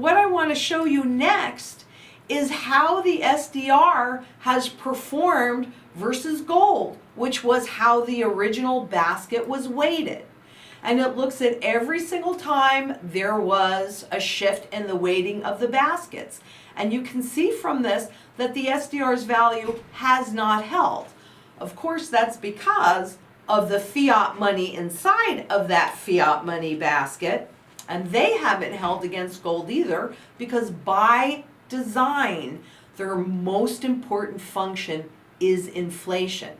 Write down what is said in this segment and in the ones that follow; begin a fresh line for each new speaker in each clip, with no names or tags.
what I want to show you next is how the SDR has performed versus gold, which was how the original basket was weighted. And it looks at every single time there was a shift in the weighting of the baskets. And you can see from this that the SDR's value has not held. Of course, that's because of the fiat money inside of that fiat money basket. And they haven't held against gold either, because by design, their most important function is inflation.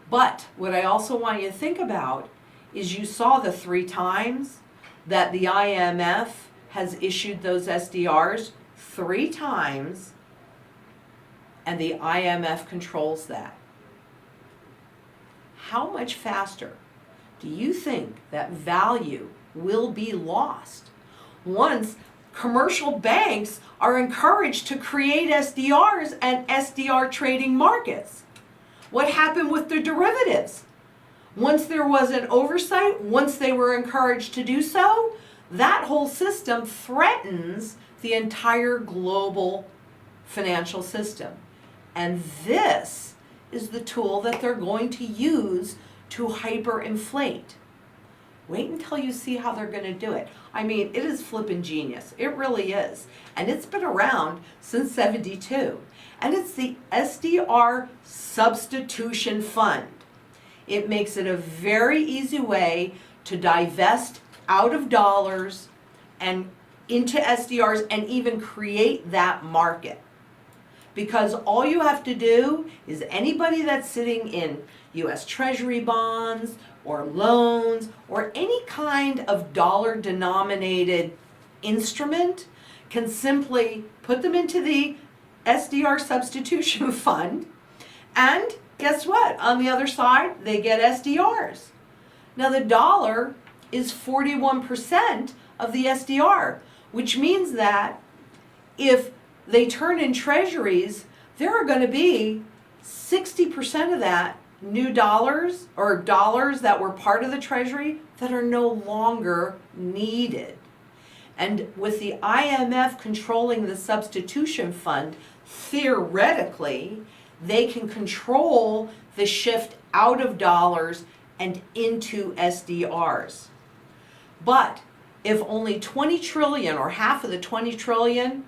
But what I also want you to think about is you saw the 3 times that the IMF has issued those SDRs, 3 times, and the IMF controls that. How much faster do you think that value will be lost once commercial banks are encouraged to create SDRs and SDR trading markets? What happened with the derivatives? Once there was an oversight, once they were encouraged to do so, that whole system threatens the entire global financial system. And this is the tool that they're going to use to hyperinflate. Wait until you see how they're going to do it. I mean, it is flippin' genius. It really is. And it's been around since '72. And it's the SDR Substitution Fund. It makes it a very easy way to divest out of dollars and into SDRs and even create that market. Because all you have to do is anybody that's sitting in US Treasury bonds or loans or any kind of dollar denominated instrument can simply put them into the SDR Substitution Fund, and guess what? On the other side, they get SDRs. Now the dollar is 41% of the SDR, which means that if they turn in treasuries, there are going to be 60% of that new dollars or dollars that were part of the treasury that are no longer needed. And with the IMF controlling the substitution fund, theoretically, they can control the shift out of dollars and into SDRs. But if only 20 trillion or half of the 20 trillion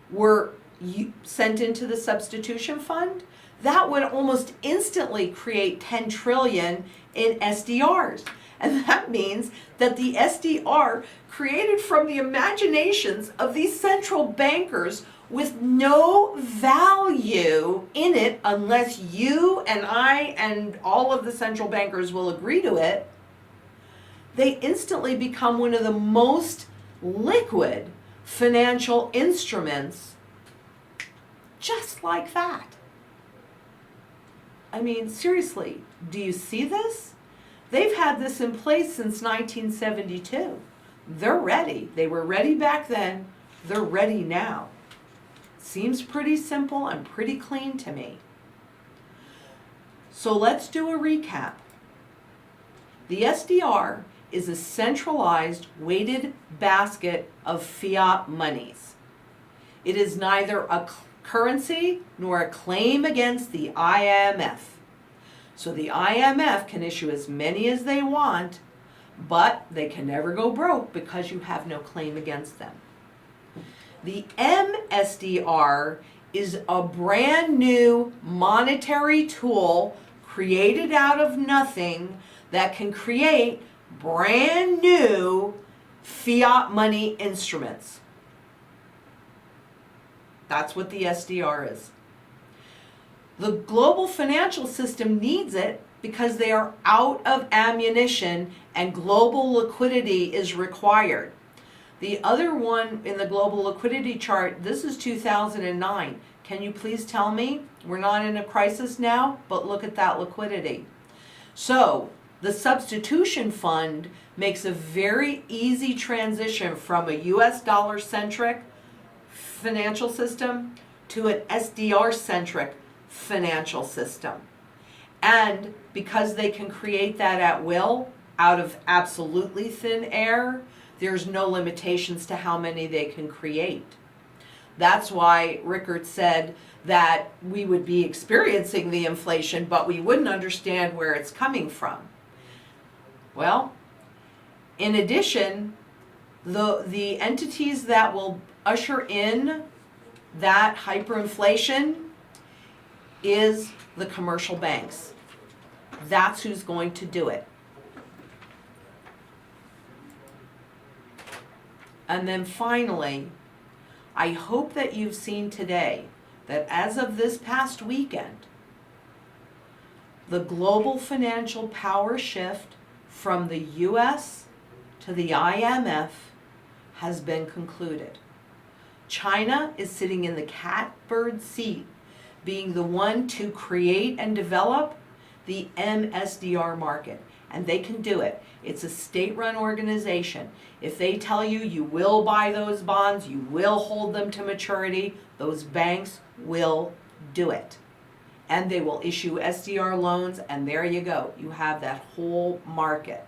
were sent into the substitution fund, that would almost instantly create 10 trillion in SDRs. And that means that the SDR created from the imaginations of these central bankers with no value in it unless you and I and all of the central bankers will agree to it, they instantly become one of the most liquid financial instruments just like that. I mean, seriously, do you see this? They've had this in place since 1972. They're ready. They were ready back then. They're ready now. Seems pretty simple and pretty clean to me. So let's do a recap. The SDR is a centralized weighted basket of fiat monies. It is neither a currency nor a claim against the IMF. So the IMF can issue as many as they want, but they can never go broke because you have no claim against them. The MSDR is a brand new monetary tool created out of nothing that can create brand new fiat money instruments. That's what the SDR is. The global financial system needs it because they are out of ammunition and global liquidity is required. The other one in the global liquidity chart, this is 2009. Can you please tell me? We're not in a crisis now, but look at that liquidity. So the substitution fund makes a very easy transition from a US dollar centric financial system to an SDR centric financial system. And because they can create that at will out of absolutely thin air, there's no limitations to how many they can create. That's why Rickard said that we would be experiencing the inflation, but we wouldn't understand where it's coming from. Well, in addition, the entities that will usher in that hyperinflation is the commercial banks. That's who's going to do it. And then finally, I hope that you've seen today that as of this past weekend, the global financial power shift from the US to the IMF has been concluded. China is sitting in the catbird seat, being the one to create and develop the MSDR market. And they can do it. It's a state-run organization. If they tell you you will buy those bonds, you will hold them to maturity, those banks will do it. And they will issue SDR loans, and there you go. You have that whole market.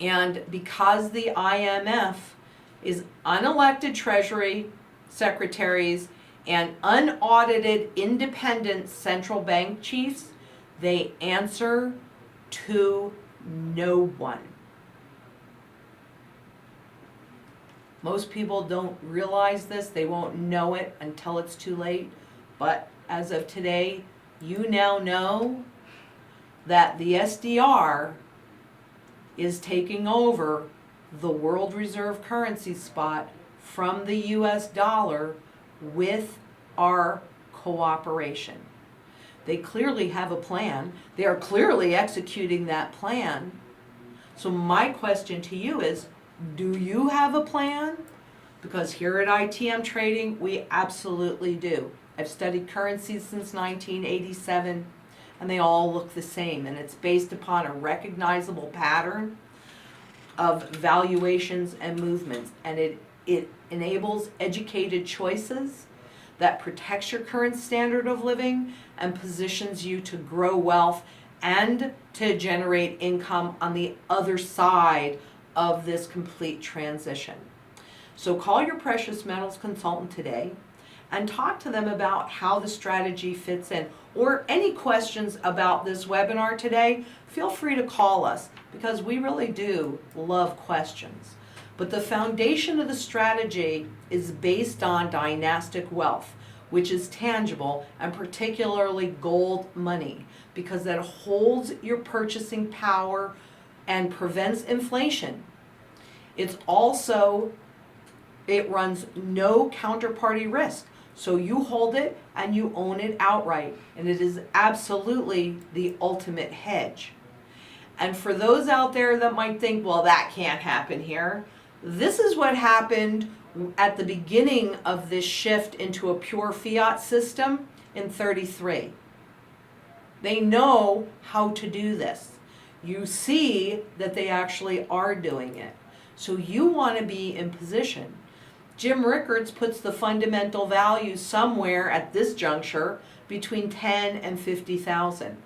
And because the IMF is unelected Treasury secretaries and unaudited independent central bank chiefs, they answer to no one. Most people don't realize this. They won't know it until it's too late. But as of today, you now know that the SDR is taking over the world reserve currency spot from the US dollar with our cooperation. They clearly have a plan. They are clearly executing that plan. So my question to you is, do you have a plan? Because here at ITM Trading, we absolutely do. I've studied currencies since 1987, and they all look the same. And it's based upon a recognizable pattern of valuations and movements. And it enables educated choices that protects your current standard of living and positions you to grow wealth and to generate income on the other side of this complete transition. So call your precious metals consultant today and talk to them about how the strategy fits in, or any questions about this webinar today. Feel free to call us because we really do love questions. But the foundation of the strategy is based on dynastic wealth, which is tangible, and particularly gold money, because that holds your purchasing power and prevents inflation. It's also, it runs no counterparty risk. So you hold it and you own it outright. And it is absolutely the ultimate hedge. And for those out there that might think, well, that can't happen here, this is what happened at the beginning of this shift into a pure fiat system in 33. They know how to do this. You see that they actually are doing it. So you want to be in position. Jim Rickards puts the fundamental value somewhere at this juncture between 10 and 50,000.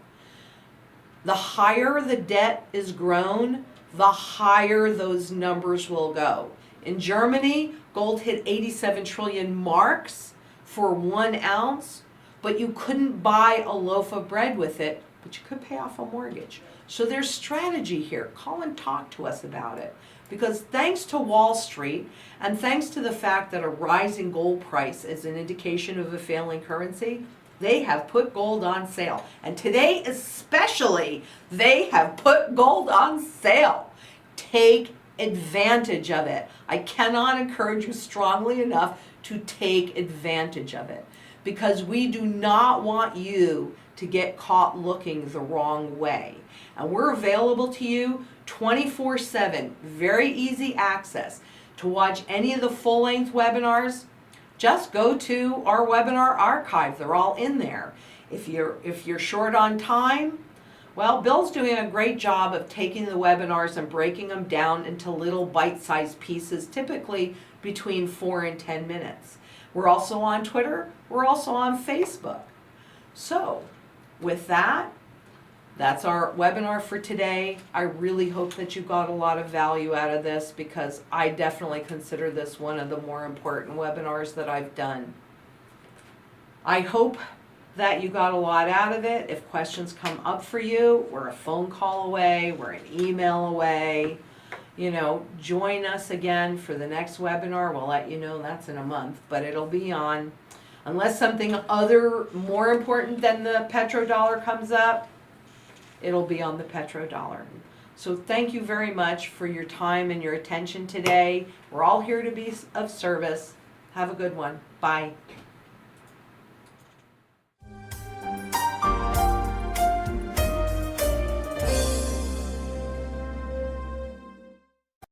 The higher the debt is grown, the higher those numbers will go. In Germany, gold hit 87 trillion marks for 1 ounce, but you couldn't buy a loaf of bread with it, but you could pay off a mortgage. So there's strategy here. Call and talk to us about it. Because thanks to Wall Street, and thanks to the fact that a rising gold price is an indication of a failing currency, they have put gold on sale. And today especially, they have put gold on sale. Take advantage of it. I cannot encourage you strongly enough to take advantage of it, because we do not want you to get caught looking the wrong way. And we're available to you 24/7, very easy access. To watch any of the full-length webinars, just go to our webinar archive. They're all in there. If you're short on time, well, Bill's doing a great job of taking the webinars and breaking them down into little bite-sized pieces, typically between 4 and 10 minutes. We're also on Twitter. We're also on Facebook. So, with that, That's our webinar for today. I really hope that you got a lot of value out of this, because I definitely consider this one of the more important webinars that I've done. I hope that you got a lot out of it. If questions come up for you, we're a phone call away, we're an email away. You know, join us again for the next webinar. We'll let you know that's in a month, but it'll be on, unless something other more important than the petrodollar comes up, it'll be on the petrodollar. So thank you very much for your time and your attention today. We're all here to be of service. Have a good one. Bye.